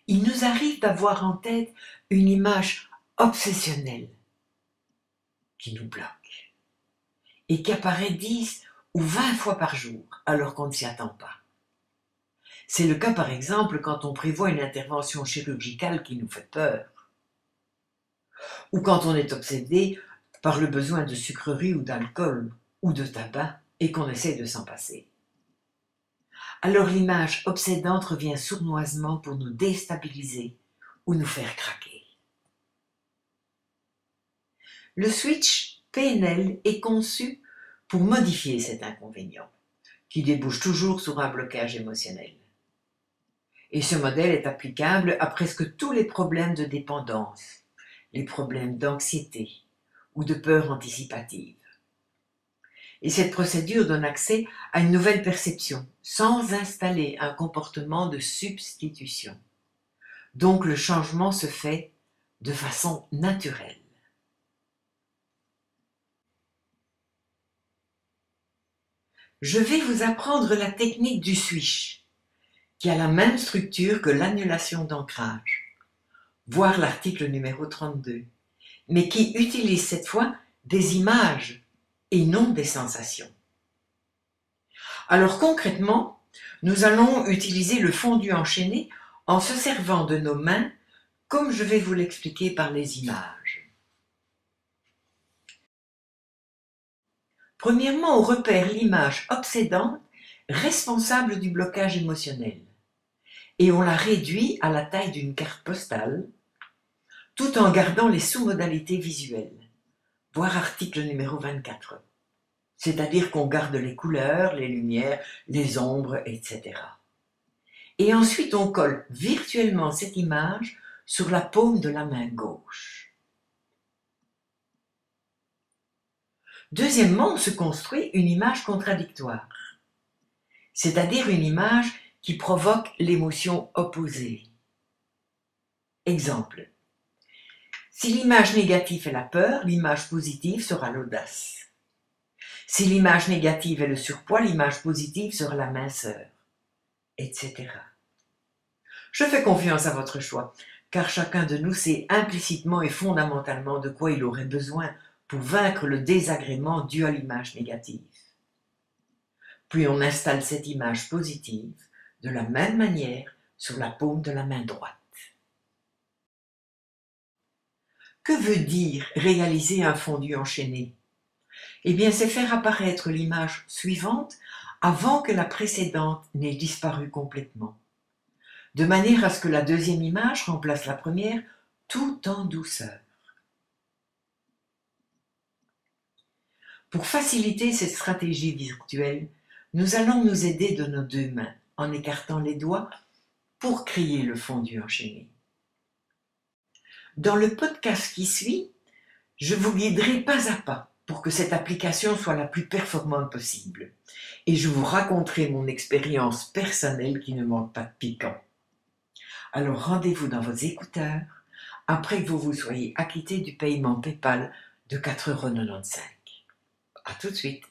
il nous arrive d'avoir en tête une image obsessionnelle qui nous bloque et qui apparaît 10 ou 20 fois par jour alors qu'on ne s'y attend pas. C'est le cas par exemple quand on prévoit une intervention chirurgicale qui nous fait peur, ou quand on est obsédé par le besoin de sucreries ou d'alcool ou de tabac et qu'on essaie de s'en passer. Alors l'image obsédante revient sournoisement pour nous déstabiliser ou nous faire craquer. Le switch PNL est conçu pour modifier cet inconvénient, qui débouche toujours sur un blocage émotionnel. Et ce modèle est applicable à presque tous les problèmes de dépendance, les problèmes d'anxiété ou de peur anticipative. Et cette procédure donne accès à une nouvelle perception, sans installer un comportement de substitution. Donc le changement se fait de façon naturelle. Je vais vous apprendre la technique du switch, qui a la même structure que l'annulation d'ancrage, voire l'article numéro 32, mais qui utilise cette fois des images et non des sensations. Alors concrètement, nous allons utiliser le fondu enchaîné en se servant de nos mains, comme je vais vous l'expliquer par les images. Premièrement, on repère l'image obsédante responsable du blocage émotionnel et on la réduit à la taille d'une carte postale tout en gardant les sous-modalités visuelles, voire article numéro 24. C'est-à-dire qu'on garde les couleurs, les lumières, les ombres, etc. Et ensuite on colle virtuellement cette image sur la paume de la main gauche. Deuxièmement, on se construit une image contradictoire, c'est-à-dire une image qui provoque l'émotion opposée. Exemple. Si l'image négative est la peur, l'image positive sera l'audace. Si l'image négative est le surpoids, l'image positive sera la minceur, etc. Je fais confiance à votre choix, car chacun de nous sait implicitement et fondamentalement de quoi il aurait besoin pour vaincre le désagrément dû à l'image négative. Puis on installe cette image positive de la même manière sur la paume de la main droite. Que veut dire réaliser un fondu enchaîné? Eh bien, c'est faire apparaître l'image suivante avant que la précédente n'ait disparu complètement, de manière à ce que la deuxième image remplace la première tout en douceur. Pour faciliter cette stratégie virtuelle, nous allons nous aider de nos deux mains en écartant les doigts pour créer le fondu enchaîné. Dans le podcast qui suit, je vous guiderai pas à pas pour que cette application soit la plus performante possible. Et je vous raconterai mon expérience personnelle qui ne manque pas de piquant. Alors rendez-vous dans vos écouteurs après que vous vous soyez acquitté du paiement PayPal de 4,95 €. À tout de suite.